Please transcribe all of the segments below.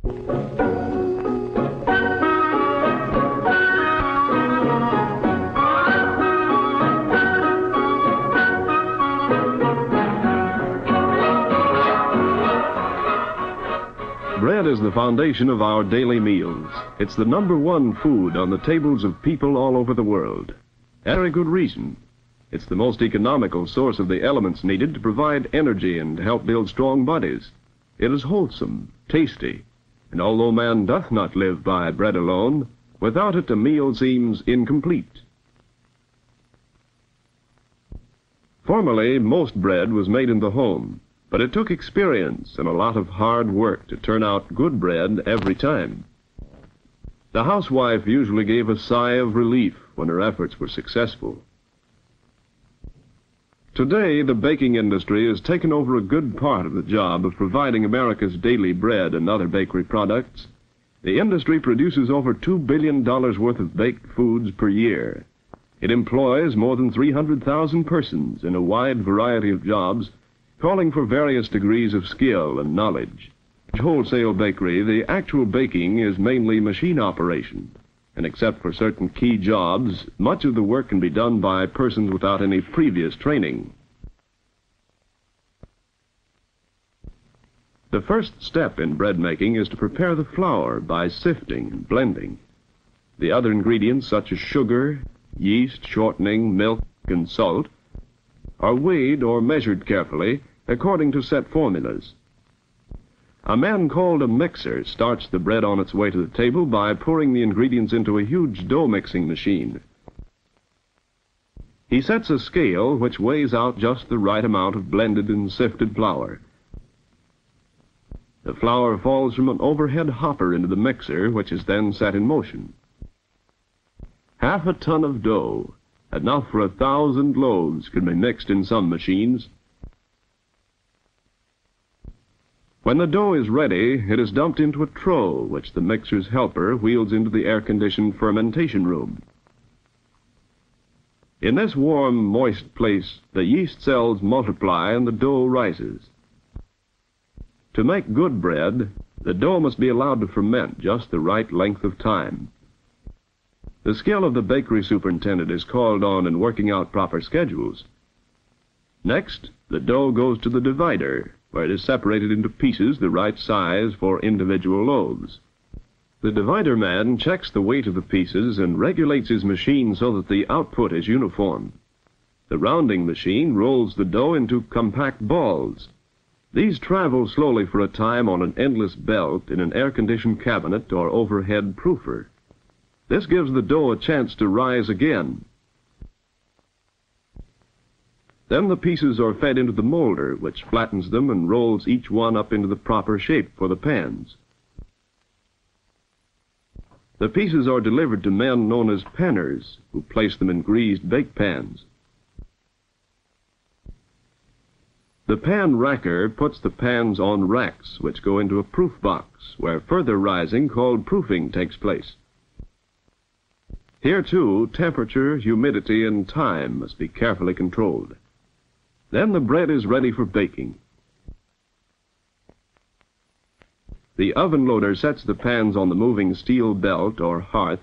Bread is the foundation of our daily meals. It's the #1 food on the tables of people all over the world. And for a good reason. It's the most economical source of the elements needed to provide energy and help build strong bodies. It is wholesome, tasty, and although man doth not live by bread alone, without it a meal seems incomplete. Formerly, most bread was made in the home, but it took experience and a lot of hard work to turn out good bread every time. The housewife usually gave a sigh of relief when her efforts were successful. Today, the baking industry has taken over a good part of the job of providing America's daily bread and other bakery products. The industry produces over $2 billion worth of baked foods per year. It employs more than 300,000 persons in a wide variety of jobs, calling for various degrees of skill and knowledge. At wholesale bakery, the actual baking is mainly machine operation, and except for certain key jobs, much of the work can be done by persons without any previous training. The first step in bread making is to prepare the flour by sifting and blending. The other ingredients, such as sugar, yeast, shortening, milk, and salt, are weighed or measured carefully according to set formulas. A man called a mixer starts the bread on its way to the table by pouring the ingredients into a huge dough-mixing machine. He sets a scale which weighs out just the right amount of blended and sifted flour. The flour falls from an overhead hopper into the mixer, which is then set in motion. Half a ton of dough, enough for 1,000 loaves, can be mixed in some machines. When the dough is ready, it is dumped into a trough, which the mixer's helper wheels into the air-conditioned fermentation room. In this warm, moist place, the yeast cells multiply and the dough rises. To make good bread, the dough must be allowed to ferment just the right length of time. The skill of the bakery superintendent is called on in working out proper schedules. Next, the dough goes to the divider, where it is separated into pieces the right size for individual loaves. The divider man checks the weight of the pieces and regulates his machine so that the output is uniform. The rounding machine rolls the dough into compact balls. These travel slowly for a time on an endless belt in an air-conditioned cabinet or overhead proofer. This gives the dough a chance to rise again. Then the pieces are fed into the molder, which flattens them and rolls each one up into the proper shape for the pans. The pieces are delivered to men known as panners, who place them in greased bake pans. The pan racker puts the pans on racks, which go into a proof box, where further rising, called proofing, takes place. Here, too, temperature, humidity, and time must be carefully controlled. Then the bread is ready for baking. The oven loader sets the pans on the moving steel belt or hearth,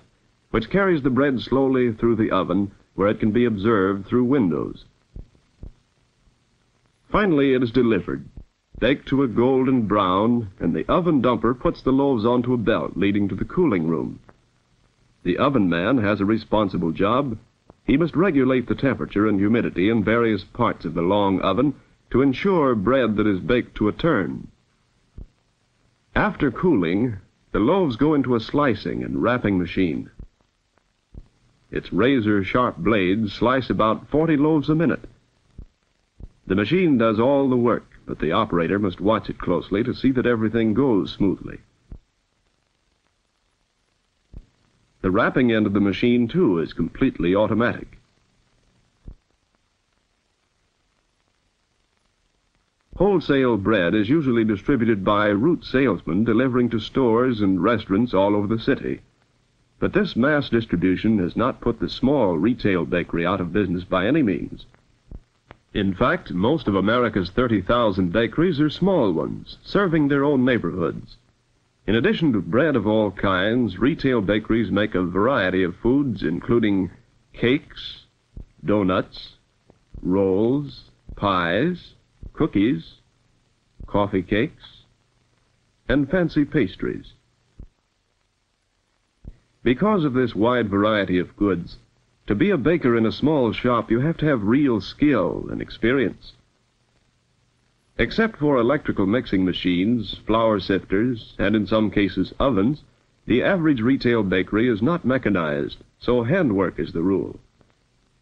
which carries the bread slowly through the oven, where it can be observed through windows. Finally, it is delivered, baked to a golden brown, and the oven dumper puts the loaves onto a belt leading to the cooling room. The oven man has a responsible job. He must regulate the temperature and humidity in various parts of the long oven to ensure bread that is baked to a turn. After cooling, the loaves go into a slicing and wrapping machine. Its razor-sharp blades slice about 40 loaves a minute. The machine does all the work, but the operator must watch it closely to see that everything goes smoothly. The wrapping end of the machine, too, is completely automatic. Wholesale bread is usually distributed by route salesmen delivering to stores and restaurants all over the city. But this mass distribution has not put the small retail bakery out of business by any means. In fact, most of America's 30,000 bakeries are small ones, serving their own neighborhoods. In addition to bread of all kinds, retail bakeries make a variety of foods, including cakes, donuts, rolls, pies, cookies, coffee cakes, and fancy pastries. Because of this wide variety of goods, to be a baker in a small shop, you have to have real skill and experience. Except for electrical mixing machines, flour sifters, and in some cases ovens, the average retail bakery is not mechanized, so handwork is the rule.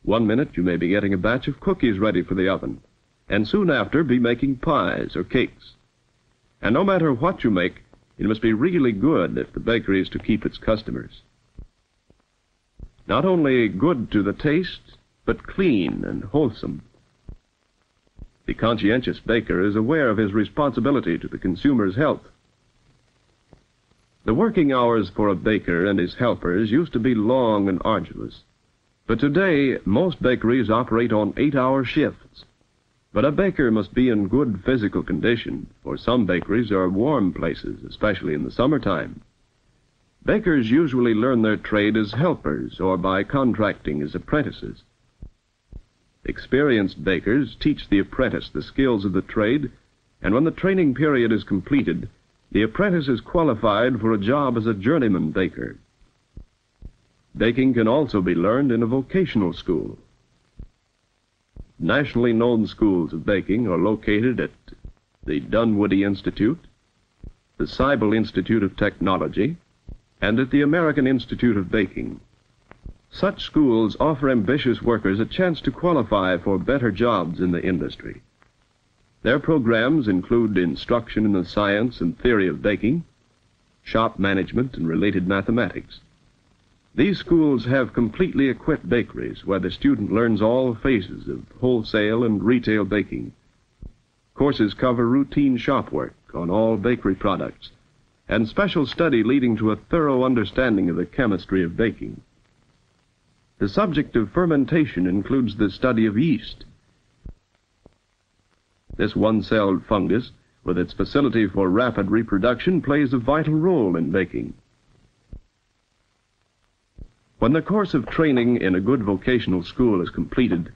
1 minute you may be getting a batch of cookies ready for the oven, and soon after be making pies or cakes. And no matter what you make, it must be really good if the bakery is to keep its customers. Not only good to the taste, but clean and wholesome. The conscientious baker is aware of his responsibility to the consumer's health. The working hours for a baker and his helpers used to be long and arduous, but today most bakeries operate on 8-hour shifts. But a baker must be in good physical condition, for some bakeries are warm places, especially in the summertime. Bakers usually learn their trade as helpers or by contracting as apprentices. Experienced bakers teach the apprentice the skills of the trade, and when the training period is completed, the apprentice is qualified for a job as a journeyman baker. Baking can also be learned in a vocational school. Nationally known schools of baking are located at the Dunwoody Institute, the Seibel Institute of Technology, and at the American Institute of Baking. Such schools offer ambitious workers a chance to qualify for better jobs in the industry. Their programs include instruction in the science and theory of baking, shop management, and related mathematics. These schools have completely equipped bakeries where the student learns all phases of wholesale and retail baking. Courses cover routine shop work on all bakery products and special study leading to a thorough understanding of the chemistry of baking. The subject of fermentation includes the study of yeast. This one-celled fungus, with its facility for rapid reproduction, plays a vital role in baking. When the course of training in a good vocational school is completed,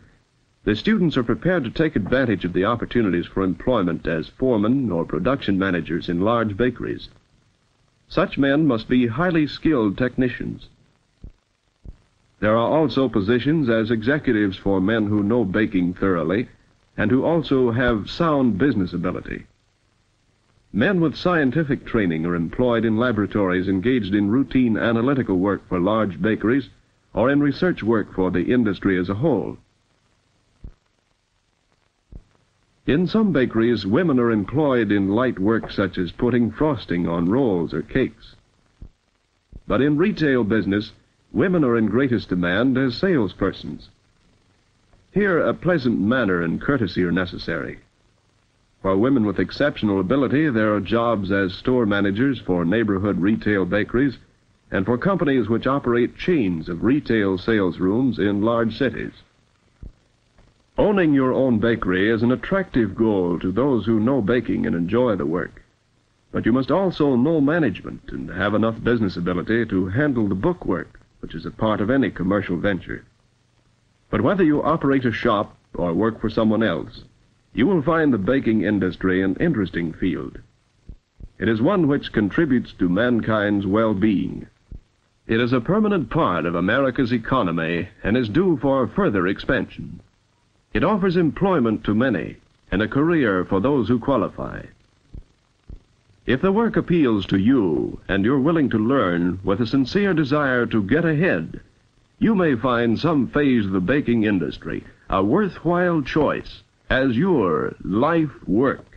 the students are prepared to take advantage of the opportunities for employment as foremen or production managers in large bakeries. Such men must be highly skilled technicians. There are also positions as executives for men who know baking thoroughly and who also have sound business ability. Men with scientific training are employed in laboratories engaged in routine analytical work for large bakeries or in research work for the industry as a whole. In some bakeries, women are employed in light work such as putting frosting on rolls or cakes. But in retail business, women are in greatest demand as salespersons. Here, a pleasant manner and courtesy are necessary. For women with exceptional ability, there are jobs as store managers for neighborhood retail bakeries and for companies which operate chains of retail sales rooms in large cities. Owning your own bakery is an attractive goal to those who know baking and enjoy the work. But you must also know management and have enough business ability to handle the bookwork, which is a part of any commercial venture. But whether you operate a shop or work for someone else, you will find the baking industry an interesting field. It is one which contributes to mankind's well-being. It is a permanent part of America's economy and is due for further expansion. It offers employment to many and a career for those who qualify. If the work appeals to you and you're willing to learn with a sincere desire to get ahead, you may find some phase of the baking industry a worthwhile choice as your life work.